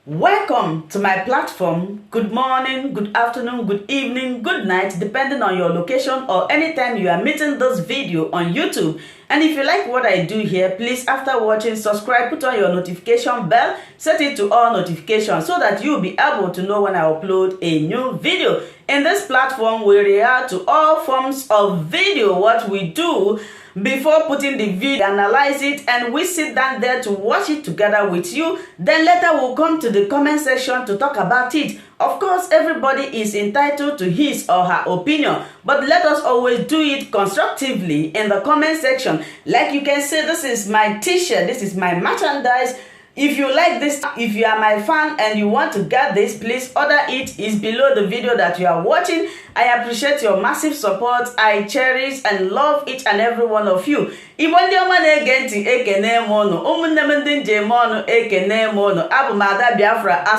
Welcome to my platform. Good morning, good afternoon, good evening, good night, depending on your location or anytime you are meeting this video on YouTube. And if you like what I do here, please, after watching, subscribe, put on your notification bell, set it to all notifications so that you'll be able to know when I upload a new video. In this platform, we react to all forms of video. What we do before putting the video, analyze it, and we sit down there to watch it together with you. Then later we'll come to the comment section to talk about it. Of course, everybody is entitled to his or her opinion, but let us always do it constructively in the comment section. Like you can see, this is my t-shirt, this is my merchandise. If you like this, if you are my fan and you want to get this, please order it. It's below the video that you are watching. I appreciate your massive support. I cherish and love each and every one of you. As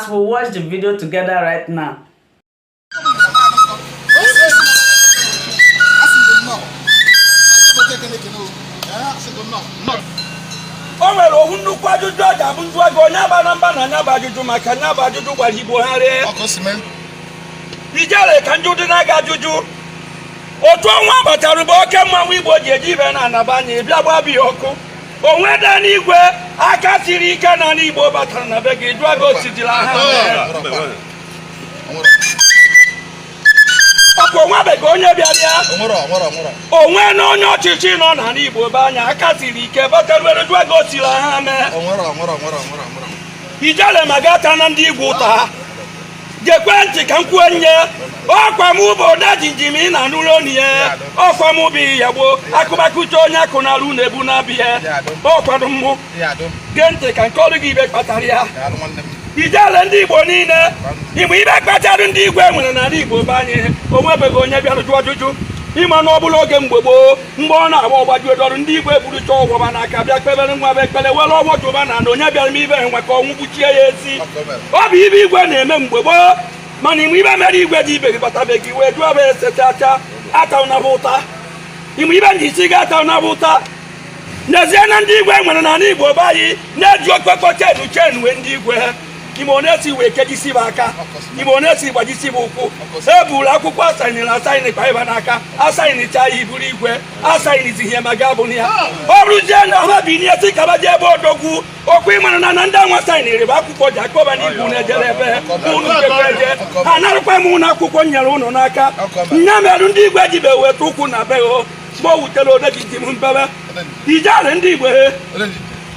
we watch the video together right now. O nwere ohu nnukwu ajụjụ ọ ga-abụ njụ ego onye aba na mba na anya bụ ajụjụ maka anya bụ ajụjụ gwara Igbo ha ree ijere ka njụ dị na-aga ajụjụ otu ọnwa batara bụ oke mmanwụ Igbo ji eji ibe na anabanye bịa gbabi ọkụ onwe dị n'igwe aka siri ike na n'Igbo batara na be gị jụọ ego sitila ha onwebeghị onye bịara onwe na onye ọchịchị nọ na n'Igbo be anya aka siri ike batarubere jụọ ego sila ha mee ijele maga ata na ndị Igbo ụta ha gekwe ntị ka m kwuo nye ọkwa m bụ ụda jinjim ị na-anụrụ onu ya ọkwa m bụ ya gboo akụbakuche onye akụ na arụ na-ebu na-abịa ọkwado mmụ gee ntị ka nke ọrụ gị ibe kpatara ya ijele ndị Igbo niile Igbo ibe kpatara ndị igwe nwere n'ala Igbo be anyị onwebeghị onye bịara jụọ ajụjụ ịma na ọ bụla oge mgbe gboo mgbe ọ na-agba ọgbajuedọrụ ndị igwe burucha ọgwọba n'aka bịa kpebere nwa be ekpere were ọgwọ jụba na onye bịara m ibe nwe ka ọnwụ gbuchie ya ezi ọ bụ ibe igwe na-eme mgbe gboo mana ime ibe mere igwe dị ibe gị batabeghị wee jụọ be esechacha ata ụnaba ụta ime ibe ndị isi ga-ata ụnaba ụta n'ezie na ndị igwe nwere n'ala Igbo be anyị na-eji okpekọ chenu wee ndị igwe ime onesi wee kejisi bụ aka ime onesi gbajisi bụ ụkwụ eburu akwụkwọ asaịnị asaịnị kpa ịba n'aka asaịnịcha ya iburu igwe asaịnịzi ihe ma ga abụrụ ya ọ rụzie na ha bi nye si kaba je ebe odogwu okwu ịmara na ndị anwa saịnịrị bụ akwụkwọ ji akpọba n'Igbo na-ejere ebe unu gekweje ha narụkwa m ụlọ akwụkwọ nyere ụnụ n'aka nya merụ ndị igwe jibe weta ụkwụ na be o ma o wutere odegiji m mbebe ijere ndị Igbo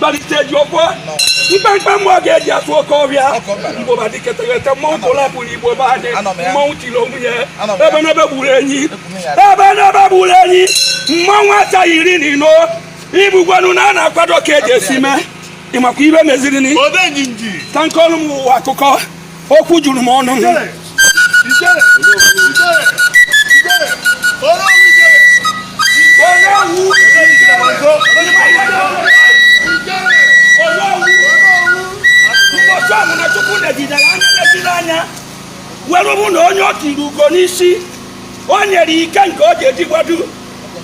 baliteji okwo mkpamkpa mmụọ ga-eji asụ oke ọbịa Igbo badiketegete mmọnwụ pụlapụrụ Igbo be anyị mmọnwụ tiri onwe ya ebe n'ebe gburu enyi mmọnwụ asaghị 10 ibugwanu na a na-akwado ka eji esi mee ịmakwa ibe meziri ka nke ọrụ m ụwa akụkọ okwu juru m ọnụ were bụ na onye ọ tiri ugo n'isi o nyere ike nke o ji eji gbadu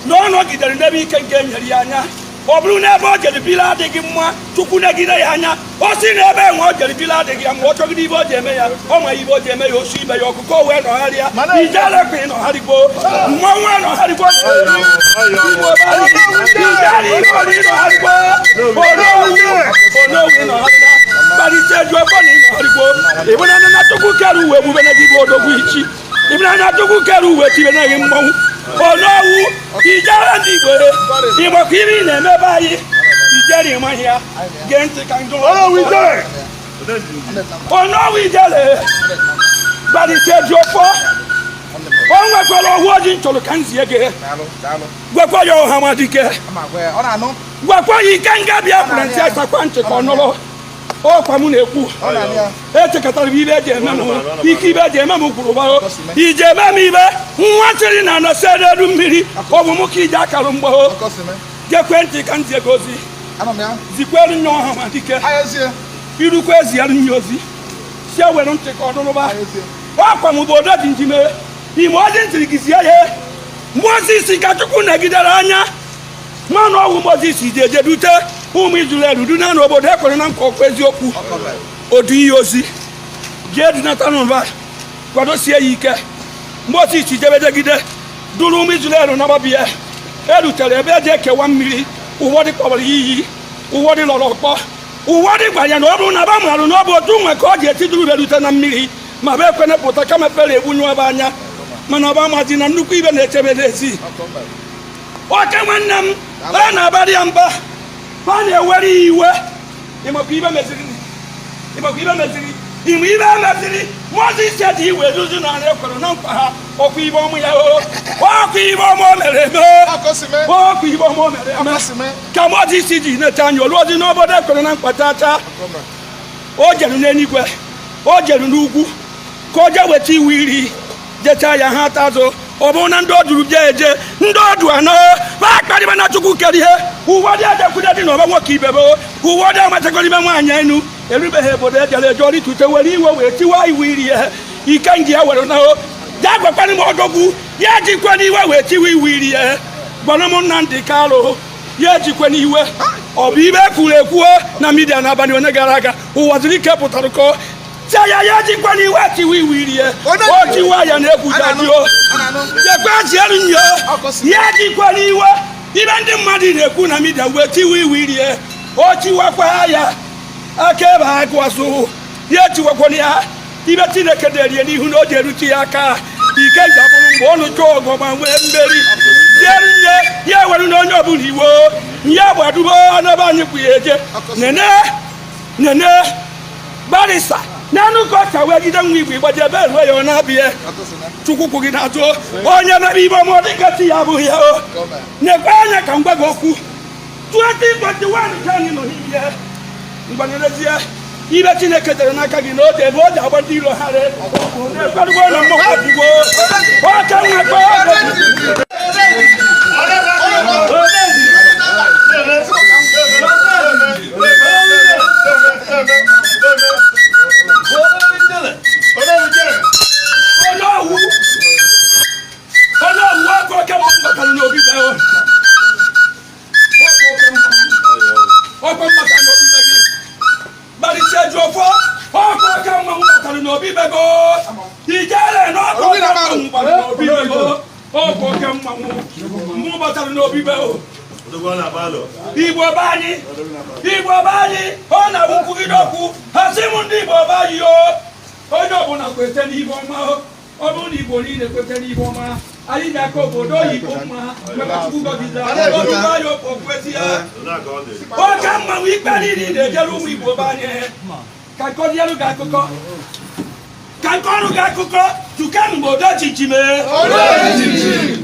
na ọ nọgidere n'ebe ike nke nyere ya anya ọ bụrụ na ebe o jere bili adịghị mma Chukwu negide ya anya o si na ebe enwe o jere bili adịghị ya mma ọ chọgide ibe o ji eme ya ọ nwe ibe o ji eme ya osu ibe ya ọkụkọ wee nọgharịa ijele kwe nọgharịgbo mmọnwụ nọgharịgbo ibuna na Chukwu kere uwe bube na gị bụ odogwu ichi ibuna na Chukwu kere uwe tibe na gị mmọnwụ onowu ijere ndị Igbo ịgbakọ iri na-emebe anyị ijere ịmaghị ya gee ntị ka njọ onowu ijere gbaliteji okpọ o nwekwara ohu ojii nchọrọ ka nzie gị gwekwa ya ọha madike gwekwa ya ike nga bịa kwuru ntị asakwa ntị ka ọ nụrụ ọkwa m na-ekwu echekọtara ibe eji eme m ike ibe eji eme m kwuru gbao iji eme m ibe nwa chịrị na anọsi elu mmiri ọ bụ m ka iji akara mgbao gekwe ntị ka nzie gị ozi zikwere nye ọha ma dike irukwa eziara nye ozi si ewere ntị ka ọ dụrụba ọkwa m bụ odo dị njime ime ọdị ntịrị gị zie ya Moses ka Chukwu negidere anya mana ọwụ Moses ji eje dute ụmụ Izrel du na n'obodo ekwere na nkwa okwu eziokwu odu ihe ozi Jedi na tanumba kwado sie yike Moses jebedegide duru mi Israel na babie elu tere ebe je kewa mmiri uwo di kpọbara iyi uwo di lọrọ kpọ uwo di gbanya na ọ bụrụ na ba marụ na ọ bụ otu nwe ka ọ ji eti duru belute na mmiri ma be kwene pụta kama fere ebunyu ebe anya mana ọba mazi na nnukwu ibe na-echebe n'ezi oke nwanne m a na-abara ya mba ha na-ewere iwe ịmakwa ibe meziri Ime ibe meziri Moses said he will lose na ekwere na nkwa ha okwu ibe ọmụ ya okwu ibe ọmụ mere eme okwu ibe ọmụ mere eme ka Moses ji neta anya oluozi n'obodo ekwere na nkwa chacha o jeru n'eluigwe o jeru n'ugwu ka o je weta iwu iri jecha ya ha tazo ọ bụ na ndị oduru jeje ndị odu anọ ba akparịba na Chukwu kere ihe uwe dị ajekwude dị n'ọba nwoke ibebe uwe dị amachakọrọ ibe nwaanyị enu erubeghị obodo ejere eje ọrịtute were iwe wee tiwa iwu iri ya ike ndị ya were na ya gwakwana m ọdọgwu ya jikwe n'iwe wee tiwa iwu iri ya gbọrọ m Nnamdi Kanu ya jikwe n'iwe ọ bụ ibe kwuru ekwuo na midia n'abalị onye gara aga ụwa ziri ike pụtara ka saya ya jikwa n'iwe tiwa iwu iri ya o tiwa ya na-ekwujadio yekwezielu nyo ya jikwa n'iwe ibe ndị mmadụ na-ekwu na midia wee tiwa iwu iri ya o tiwakwa ya aka ebe ha gụasụ ya tiwakwana ya ibe Chineke derie n'ihu na o ji erute ya aka ike ga-abụrụ mgbe ọnụ chọọ ọgọ ma nwee mmeri jeru nye ya were na onye ọbụla iwo ya gbadubo n'ebe anyị kwu ya eje nene barisa n'anụ ka ọ ka wee gide nwa igwe gbaje ebe eruwe ya ọ na-abịa Chukwu kwụ gị n'azụ onye mere ibe ọmụ dịgasị ya abụghị ya o nekwe anya ka m gwa gị okwu 2021 ka anyị nọ n'ihe mgbanyerezie ibe Chineke dere n'aka gị n'oge ebe o ji agba ndị iro ha ekwerugbo na mmụkọdigbo oke nwekọ onye owu aka oke mmakara n'obi be ọkwa mmakara n'obi be gị Bariseju ofo ọkọ ka mma mbatara n'obi bego ijere na ọkọ ka mma mbatara n'obi bego ọkọ ka mma mbatara n'obi bego Igbo bani ọ na wukwugide okwu hasi m ndị Igbo bani onye ọbụla kwete n'ibe ọma ọ bụrụ na Igbo niile kwete n'ibe ọma anyị ga-aka obodo oyibo mma maka Chukwu gọziri anyị ya okwezi ya oke mmanwụ ikpe niile na-ejere ụmụ Igbo banye ka nkọzielu gị akụkọ tuke mgbe odo jiji mee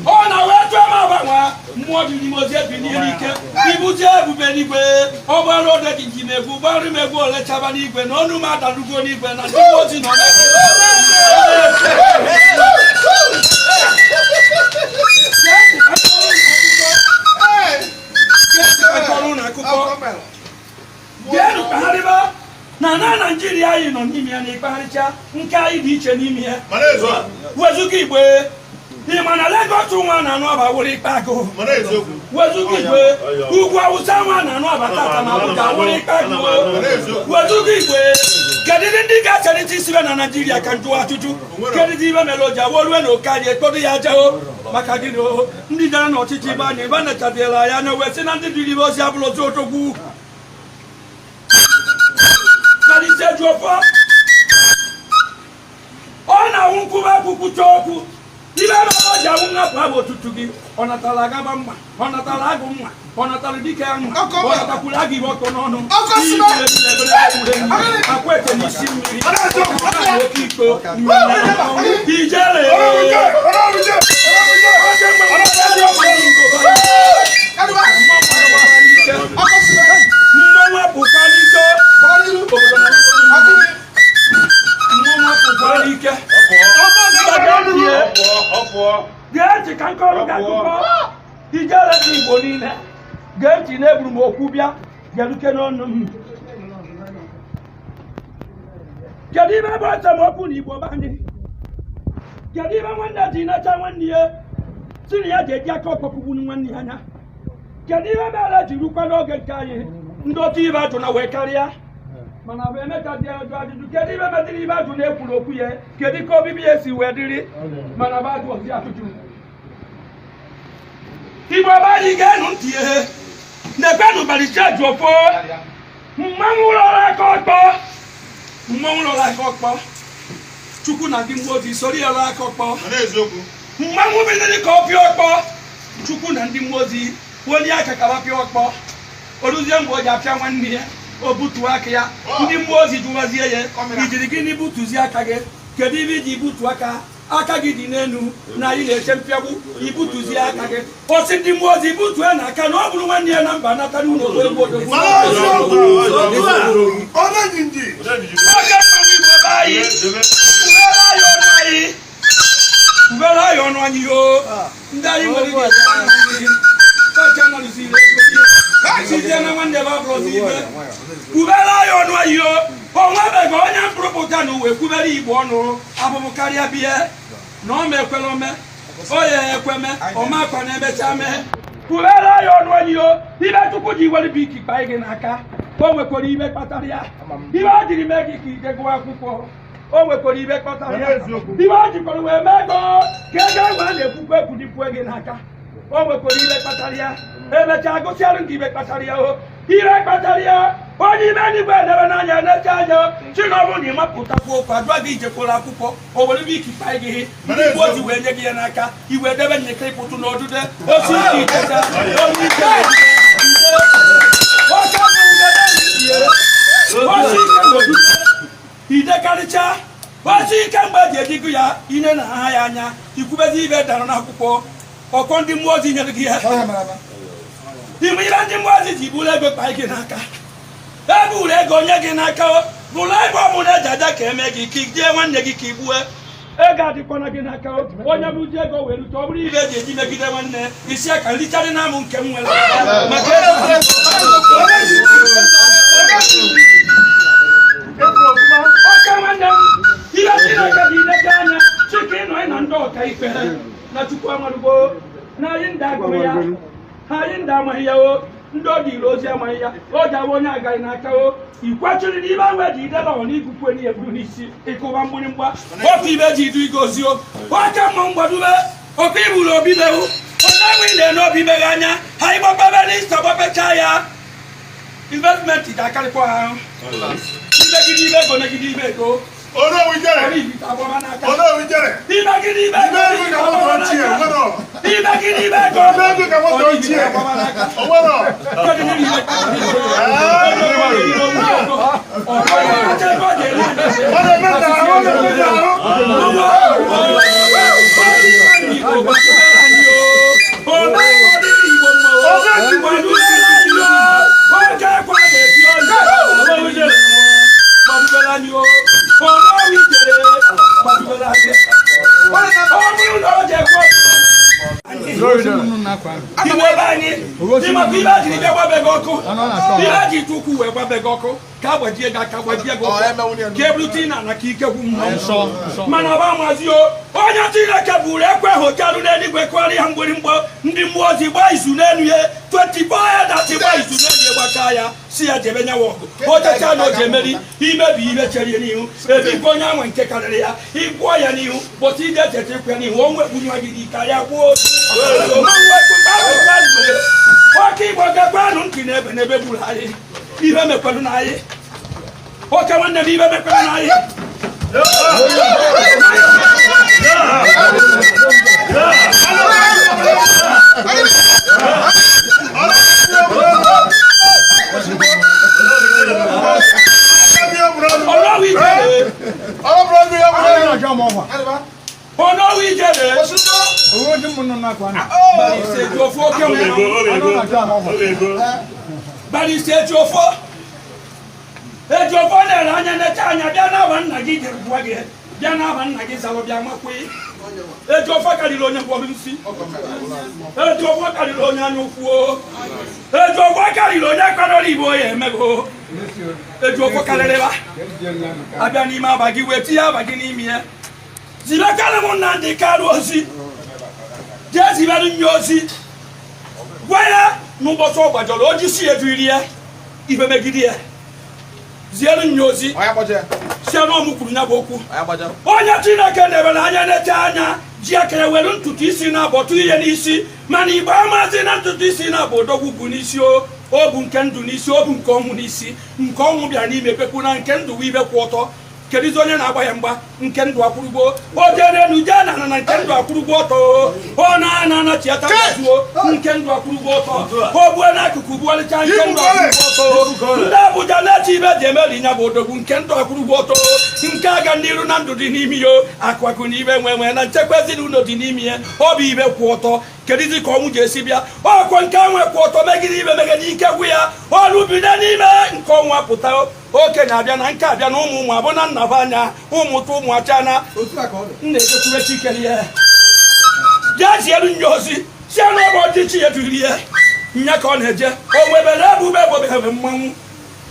ọ na wee tụọ m agbanwa mmụọ dị n'ime ozi ebi n'ike ibuzie ebube n'igwe ọ gbara odo jiji megwu gbarụ m egwu olechaba n'igwe na ọnụ m adalugo n'igwe na ndị ozi nọ na Nigeria anyị nọ n'ime ya na ịkpagharịcha nke anyị dị iche n'ime ya wezuga Igbo ịma na Lagos nwa na-anụ aba wụrụ ikpe agụ wezuga Igbo ugwu Awụsa nwa na-anụ aba tata na Abuja wụrụ ikpe agụ wezuga Igbo kedu ndị ga-acharịta isibe na Nigeria ka njụwa ajụjụ kedu ibe mere o ji awolue na oke anyị ekpodo ya jao maka gịnị ndị jere n'ọchịchị ibe anyị ebe na-echabiela ya na wee sị na ndị dịrị ibe ozi abụrụ ozi odogwu Bariseju ofo ọ na-awụ nkwụba akwụkwụcha okwu ibe ebe ọ ji awụ ngapụ abụ otutu gị ọ natara agaba mma ọ natara agụ mma ọ natara dike mma ọ natakwuru agụ ibe ọkọ n'ọnụ akwa ete n'isi mmiri oke ikpo ijere mmanwụ apụkwa n'ike Gee ka nkọrọ ga akụkọ ijere dị Igbo niile gee ntị na-eburu m okwu bịa geruke n'ọnụ m kedu ibe ebe esemokwu na Igbo banyị kedu ibe nwanne ji nacha nwanne ya si na ya ga-eji aka ọkpọpụgbu nwanne ya anya kedu ibe mere ji rukwa n'oge nke anyị ndị otu ibe ajụ na wee karịa mana be na ka dia ojo adu kedi be mediri ba ju na ekwuru okwu ye kedi ko bibi esi wediri mana ba ju ozi atuju Igbo ba yi ga nu tie na gba nu bari church ofo mmanwu lora ko po Chukwu na ndị mmozi sori lora ko po na eziokwu mmanwu bi ni ko pi okpo Chukwu na ndị mmozi woni aka ka ba pi okpo oruzie mbo ja pia nwanne ya obutu aka ya ndị mmozi duwazie ye ijiri gini butuzi aka gị kedu ibe ji butu aka gị dị n'enu na anyị na-eche mpịagbu ibutuzi aka gị osi ndị mmozi butu na aka na ọ bụrụ nwanne ya na mba nata n'ụlọ obodo ubere anyị ọnụ anyị yo ndị anyị nwere ike na nwanne ba brọzi ibe kubere anyị ọnụ anyị yo onwebego onye mpụrụpụta na uwe kwubere Igbo ọnụ abụbụ karịa bie na ọ mekwere ome oye ekweme ọmakwa na emecha mee kubere anyị ọnụ anyị yo ibe Chukwu ji were bụ ikikpa gị n'aka o nwekwara ibe kpatara ya ibe o jiri mee gị ka ike gụọ akwụkwọ o nwekwara ibe kpatara ya ibe o jikwara wee mee ego ka ego enwe a na-ekwukwe ekwudipue gị n'aka o nwekwara ibe kpatara ya emechaa gụsịarụ gị ibe kpatara ya o ibe kpatara ya onye ime n'igwe edebe n'anya na-eche anya chi na ọ bụrụ na ịmapụtakwu okwu adụa gị ijekwara akwụkwọ o were bụ ikikpa gị ndị Igbo ozi wee nye gị ya n'aka iwe edebe nyekere ịpụtụ n'ọdụde osi ike icheta onye ike idekarịcha osi ike mgbe eji ejigo ya ine na aha ya anya ikwubezi ibe dara n'akwụkwọ ọkọ ndị mmụọ ozi nyere gị ya ime ibe ndị mmụọ ozi ji bụrụ ego kpa gị n'aka ebe uru ego nye gị n'aka bụrụ ebe ọ mụrụ eji aja ka eme gị ka ijie nwanne gị ka igbue ego adịkwana gị n'aka onye bụ ji ego were rute ọ bụrụ ibe eji eji megide nwanne isi aka nricharị na amụ nke m nwere maka ọka nwanne m ihe Chineke dị ileke anya chike ịnọ na ndị ọka ikpe na Chukwu amarụgo na anyị ndị agụrụ ya ha anyị ndị amaghị ya o ndị ọ dịrị ozi amaghị ya o ji awa onye agaghị n'aka o ikwachiri n'ibe ahụ eji ideba ọ na igwukwe n'ihe buru n'isi ịkụba mgbịrịmgba otu ibe ji idu igozi o ọka mma mgbadube ọka iburu obi mewu onye enwe na-ene obi meghe anya ha ịgbakpabe n'ista gbapechaa ya investment ga-akarịkwa ha ahụ ibegide ibe ego negide ibe ego mana ba mazi o onye Chineke buru ekwe hojaru n'eluigwe kwari ha mgbịrịmgba ndị mmụọ ozi gba izu n'elu ya 24 ya dati gba izu n'elu ya gbata ya si ya jebe nyawa ọgụ ojecha na o ji emeri imebi ibe chere n'ihu ebikwa onye anwe nke karịrị ya ịgwọ ya n'ihu bụtụ ide echeta ikwe n'ihu o nwekpunye gị n'ike ya gwuo ọka Igbo gagbanụ ntị n'ebe n'ebe gburu anyị ibe mekwelu na anyị oke nwanne m ibe mekwelu na anyị Bari se jofo ejofo na anya na tanya bia na ba nna gi jere bua gi bia na ba nna gi salo bia makwe ejofo kalilo nya kwa nsi ejofo kalilo nya nyofuo ejofo kalilo nya kwa dori bo ye mego ejofo kalele ba abia ni ma ba gi weti ya ba gi ni mi e ziba kala mo na ndi karu osi jesi ba nyosi gwaya nubo so gbajolo oji si edu iri e ibe megidi e zielu nyozi si no kwuru nya bụ okwu onye Chineke na-ebere anya na-eche anya ji akere were ntutu isi na abọtụ ihe n'isi mana Igbo amazi na ntutu isi na abụ odogwu bụ n'isi o bụ nke ndụ n'isi o bụ nke ọnwụ n'isi nke ọnwụ bịara n'ime pekwu na nke ndụ ibe kwụ ọtọ kedizi onye na-agba ya mgba nke ndụ akwụrụgbo o jere nu jee na na nke ndụ akwụrụgbo ọtọ o na tiata zuo nke ndụ akwụrụgbo ọtọ o bue n'akụkụ buọlịcha nke ndụ akwụrụgbo ọtọ ndị Abuja na-eche ibe ji emeri nya bụ odogwu nke ndụ akwụrụgbo ọtọ nke aga n'iru na ndụ dị n'ime ya akụakụ na ibe nwe na nchekwa ezinụlọ dị n'ime ya ọ bụ ibe kwụ ọtọ kedizi ka ọnwụ ji esi bịa ọkwa nke nwe kwụ ọtọ megide ibe megide ike gwụ ya ọrụ bido n'ime nke ọnwa pụta oke na-abịa na nke abịa na ụmụ abụ na nnaba anya ụmụtụ ụmụ acha na na-ejekwure chikere ya jee zielu nye ozi si anụ ọgbọ ọdịchi ya duri ya nya ka ọ na-eje o nwebere ebube ebobeghebe mmanwụ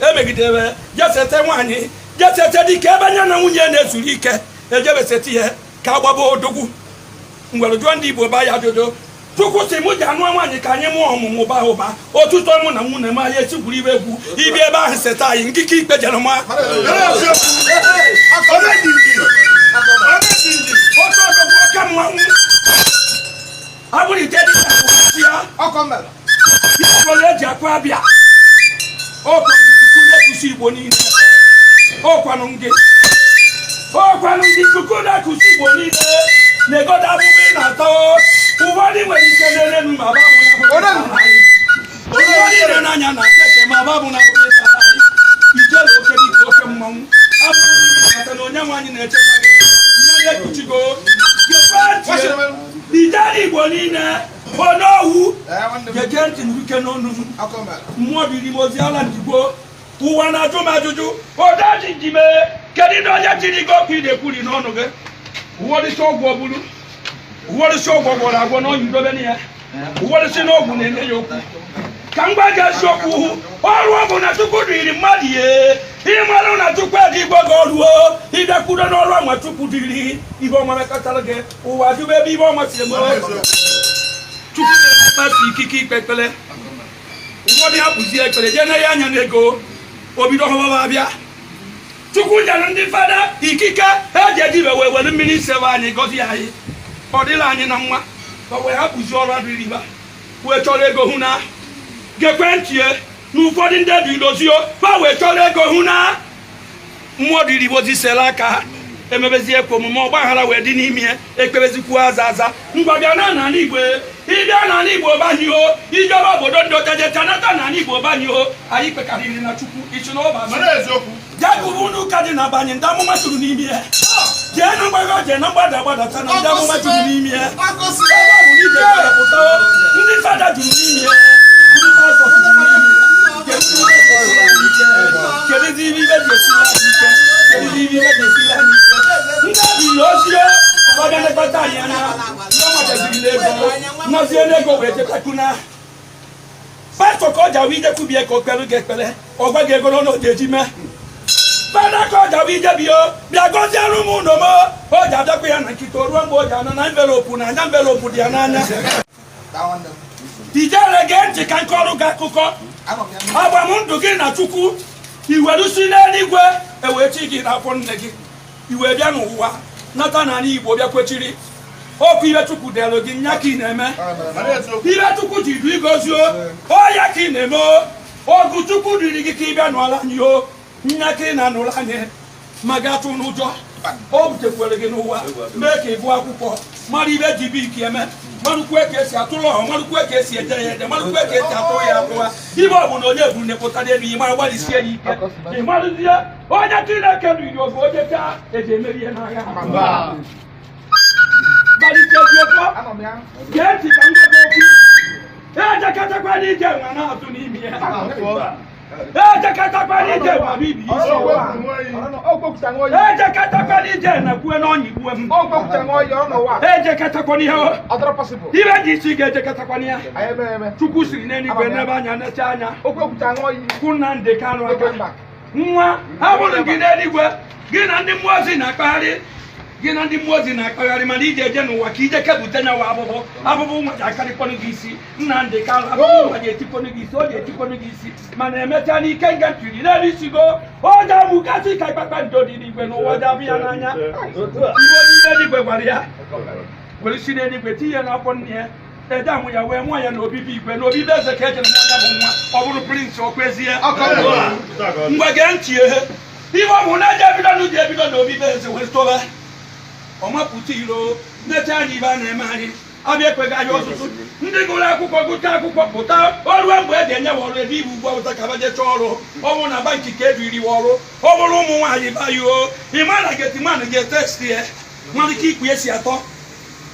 emegidere jesete nwaanyị jesete dike ebe anya na nwunye na-ezuru ike ejebeseti ya ka agbaba odogwu ngwere jụọ ndị Igbo ba ya dodo Chukwu si mụ ji anụ nwaanyị ka anyị mụọ ọmụmụ baa ụba ọtụtụ mụ na nwunye m anyị etigburu ibe egwu ibi ebe ahụ seta anyị nkike ikpe jere ma oke mmanwụ abụrụ ite dị ya eji akụ abịa ọkwanụ na-ekusi Igbo niile ọkwanụ ndị kuku na-ekusi Igbo niile na-egoda abụbụ ị na-atọ ụfọdụ nwere ike n'elu ma ụfọdụ n'anya na keke ma babụ na ijele oke dịka oke mmanwụ abụghị na onye nwaanyị na-echekwa gị nye na-ekpuchigo ijele Igbo niile onye owu gege ntị n'ike n'ọnụ mmụọ biri m ozi ala ndigbo ụwa na-ajụ m ajụjụ odaji njime kedu ndị onye jiri gị ọkụ ị na-ekwuri n'ọnụ gị ụwọdịcha ọgwụ ọbụrụ ụwọdịcha ọgwụ gwọrọ agwọ n'ọnyị dobe ya ụwọdịcha n'ọgwụ na-enye ya okwu ka m gwa gị eziokwu ọrụ ọgwụ na Chukwu dịrị mmadụ ihe ịmarụ na Chukwu ego Igbo gị ọrụo ịbịakwudo n'ọrụ ọnwa Chukwu dịrị ihe ọma mekọtara gị ụwa jụba ebe ibe ọma si eme Chukwu na-ekpefu ikike ikpe ekpere ụfọdụ ya kpụzie ekpere jee na ya anya n'ego obido ọhụrụ abịa Chukwu nyere ndị fada ikike eji ejibe wee were mmiri isebe anyị gọzie anyị ọ dịla anyị na mma wee hapụzi ọrụ adịrị ibe wee chọrọ ego hụ na gekwe ntị na ụfọdụ ndị dị idozio fa wee chọrọ ego hụ na mmụọ dịrị Igbo zisela aka ha emebezie ekwe omume ọgbaghara wee dị n'ime ekpebezikwu aza ngwa bịa na n'ala Igbo ịbịa n'ala Igbo banyo ijebe obodo ndị otejecha nata n'ala Igbo banyo anyị kpekarịrị na Chukwu ichi na ọba jekụrụ n'ụka dị na banye ndị amụma tụrụ n'ime ya jee na mgbago jee na mgbada agbadata na ndị amụma tụrụ n'ime ya ebe ọ bụ ije garapụta ndị fada jụrụ n'ime ya ndị pastọ tụrụ n'ime ya kedu ibe ji esila anyị ike kedu ibe ji esila anyị ike ndị abụghị ochie ọbịa lekọta anyị anya ndị ọmachaziri n'ego nọzie n'ego wee jekakuna pastọ ka ọ jawa ijekwubie ka o kpere gị ekpere ọ gwa gị ego n'ọnụ o ji eji mee fada ka ọ jawa ijebio bịa gọziere ụmụ ụlọ m o ji abịakwa ya na nkịta ruo mgbe o ji anọ na envelopu na anya envelopu dị ya n'anya ijere gee ntị ka nke ọrụ gị akụkọ agbamndụ gị na Chukwu iwerusi n'eluigwe ewechi gị n'afọ nne gị iwe bịa n'ụwa nata n'ala Igbo bịa kwechiri okwu ibe Chukwu dere gị nya ka ị na-eme ibe Chukwu ji du igozio oya ka ị na-eme ọgụ Chukwu diri gị ka ị bịa n'ala anyị o nya ka ị na-anụrụ anyị ma gị atụ n'ụjọ o butekwere gị n'ụwa mee ka ị gụọ akwụkwọ mara ibe ji bụ ike eme marụkwe ka esi atụrụ ọhụ marụkwe ka esi eje ya ede marụkwe ka esi atụ ya atụwa ibe ọ bụ na onye buru nepụtara elu ị mara gbalịsie ya ike ị marụzie onye Chineke riri oge onye ka eji emeri ihe n'agha gbalịsie eziokwu gee ntị ka m gwa gị okwu ejekatakwa n'ije nwa na-atụ n'ime ya ejekatakwa n'ije nwa bibi ejekatakwa n'ije na kwue n'ọnya igbuwe m ejekatakwa n'ihe ibe ji isi ga-ejekatakwa n'ihe Chukwu siri n'eluigwe n'ebe anya necha anya kwụ na ndị Kanụ aka nwa ha bụrụ gị n'eluigwe gị na ndị mmụọ ozi na-akpagharị gina ndi mozi na akpagari ma ije je no wakije kabutanya wa abubu ma akari kono gisi Nnamdi Kanu abubu ma je tikono gisi o je tikono gisi mana emeta ni kenga tiri na risigo o da bukati kai papa ndodi ni gbe no wada bi ananya ibo ni gbe gwaria wele sine ni gbe tiye na pon nie e da mu ya we mu ya na obi bi gbe no obi be ze keje no na bo nwa oburu prince okwezie ngwa ge ntie ibo mu na je bi do no obi be ze we stoba Oma putiro netani bana mari abekwe ga yo susu ndi gura akụkọ gụta akụkọ pụta ọrụ mgbe ede nye wọrụ ebe ibu ugwu ụta ka baje chọrọ ọmụ na banki ka ejiri wọrụ ọ bụrụ ụmụ nwaanyị bayo ịma na geti man ga-etest ya mmadụ ka ikwu esi atọ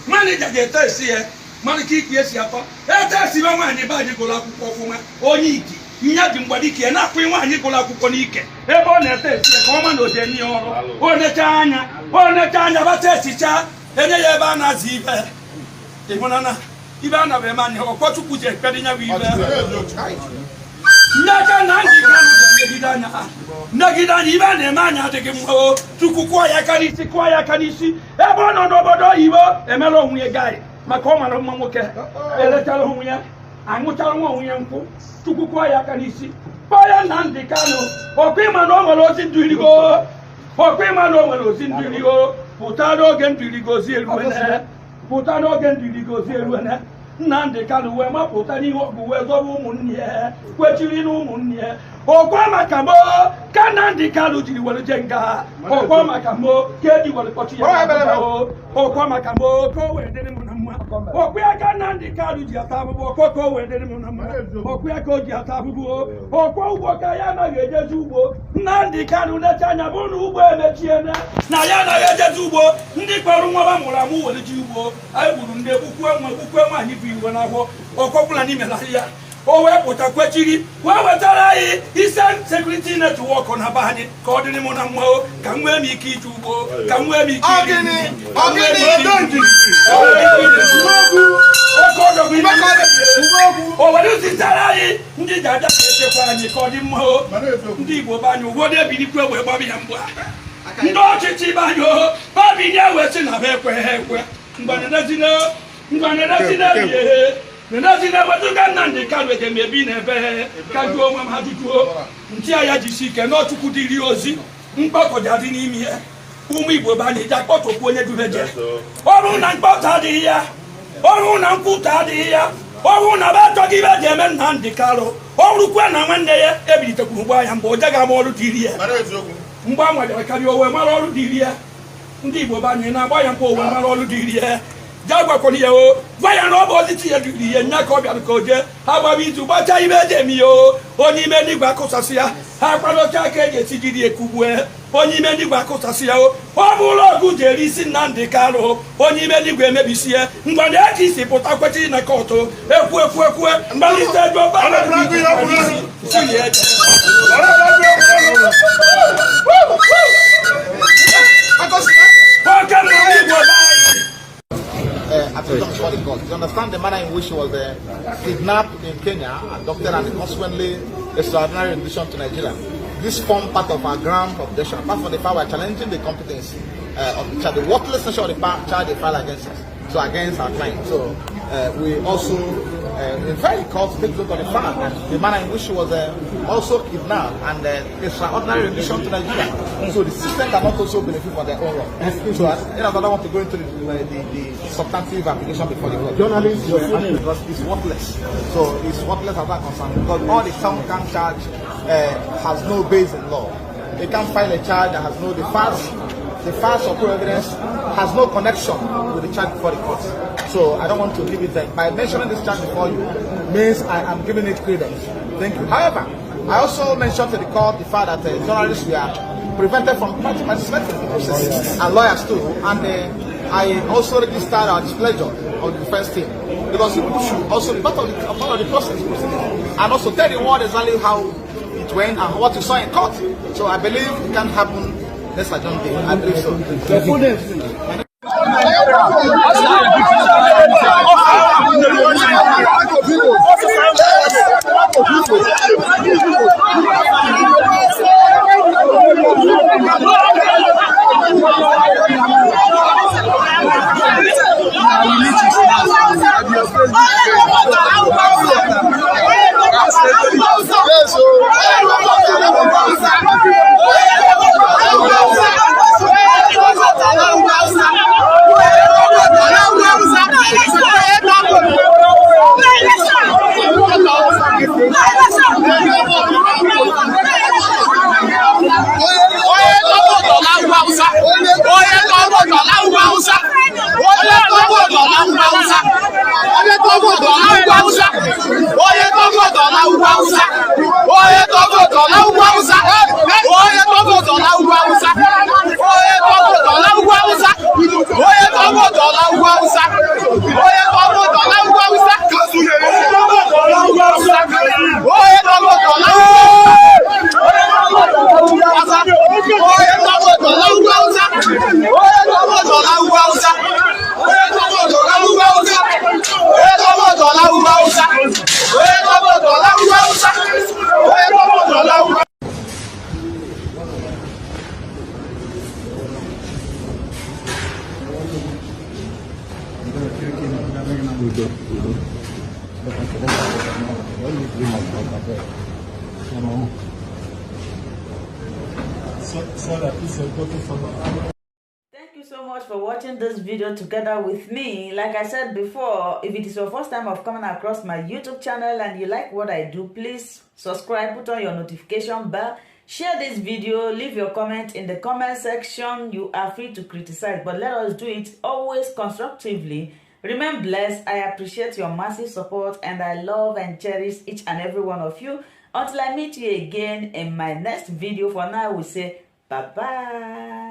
manager ga-etest ya mmadụ ka ikwu esi atọ etesti ba nwaanyị baji gụrụ akwụkwọ ọfụma onye ike ihe dị mgbadike na-akwụ nwaanyị gụrụ akwụkwọ n'ike ebe ọ na-etesti ya ka ọma na ode nye ọrụ o necha anya bata esicha enye ya ebe a na-azụ ibe ịhụnana ibe a na-abịa eme anya ọkọchukwu ji ekpere nya bụ ibe ndị aka na ndị Kanu negide anya ibe a na-eme anya adịghị mma o Chukwu kụọ ya aka n'isi ebe ọ nọ n'obodo oyibo emela onwe ya gari maka ọ mara mma nwoke eletara onwe ya aṅụchara nwa onwe ya nkwụ Chukwu kụọ ya aka n'isi kpọọ ya Nnamdi Kanu ọkwa ịma na o nwere ozi ndụ irigo pụta n'oge ndụ irigozi eruene Nnamdi Kanu wee mapụta n'ihe ọgụ wee zọba ụmụnne ya kwechiri n'ụmụnne ya ọkwa maka mo ka Nnamdi Kanu jiri were je nga ọkwa maka mo ka eji were kpọchi ya ọkwa maka mo ka o wee dịrị m na mma ọkwa ya ka Nnamdi Kanu ji ata abụbụ ọkwa ka o wee dịrị m na mma ọkwa ya ka o ji ata abụbụ ọkwa ugbo ka ya anaghị ejezi ugbo Nnamdi Kanu necha anya bụ na ugbo emechiena na ya anaghị ejezi ugbo ndị kpọrọ nwa ba mụrụ amụ were ji ugbo anyị gburu ndị gbukwe nwaanyị bụ iwe n'ahụ ọkọbụla n'ime na ya o wee pụta kwechiri wee wetara anyị Eastern Security Network na be anyị ka ọ dịrị m na mma ka m nwee m ike ije ugbo ka m nwee m ike o were zitara anyị ndị ji aja echekwa anyị ka ọ dị mma ndị Igbo be anyị ụfọdụ ebilikwe wee gbabi ya mgba ndị ọchịchị be anyị babinye wee sị na be ekweghị ekwe Nenazina watuga Nnamdi Kanu emebi n'ebe ka jụọ onwe m ajụjụ ntị ya jisi ike n'ọchukwu dịrị ozi mkpọkọja dị n'ime ya ụmụ Igbo be anyị ji akpọtokwu onye dubeje ọrụ na mkpọta adịghị ya ọrụ na nkwụta adịghị ya ọrụ na be achọghị ibe ji eme Nnamdi Kanu ọrụkwe na nwanne ya ebilitekwuru gba ya mgbe o jeghị ama ọrụ dịrị ya mgbe a nwajara karịa owe mara ọrụ dịrị ya ndị Igbo be anyị na-agba ya mkpa owe mara ọrụ dịrị ya Jagwa koni yo vaya no bo ti ye duri ye nya ko bia ko je ha ba bi tu ba cha ibe je mi yo oni me ni gba ko sasia ha pa lo cha ke je ti gidi ekubu e oni me ni gba ko sasia o bu lo gu je ri si Nnamdi Kanu oni me ni gba emebisi e ngba de ki si pota kweti na koto eku ngba ni se jo ba si ye at the junction of God. You understand the manner in which she was kidnapped in Kenya, adopted, and consequently extraordinary rendition to Nigeria. This formed part of our ground of objection. Apart from the fact we are challenging the competence of the child, the worthless nature of the child they filed against us, so against our client. So we also, in fact, called to take a look at the fact that the manner in which she was also kidnapped and extraordinary rendition to Nigeria. So the system cannot also benefit from their own wrong. So I don't want to go into the substantive application before the court. Journalists because it's worthless. So it's worthless as that concerned because all the sound can charge has no base in law. They can't file a charge that has no the facts or evidence has no connection with the charge before the court. So I don't want to leave it there. By mentioning this charge before you means I am giving it credence. Thank you. However, I also mentioned to the court the fact that journalists were prevented from participating in the process, and lawyers too. And I also registered our displeasure of the defense team because you should also be part of the process, and also tell the world exactly how it went and what you saw in court. So I believe it can happen. Let's adjourn day. I believe so. Thank you so much for watching this video together with me. Like I said before, if it is your first time of coming across my YouTube channel and you like what I do, please subscribe, put on your notification bell, share this video, leave your comment in the comment section. You are free to criticize, but let us do it always constructively. Remain blessed. I appreciate your massive support and I love and cherish each and every one of you. Until I meet you again in my next video, for now I will say bye-bye.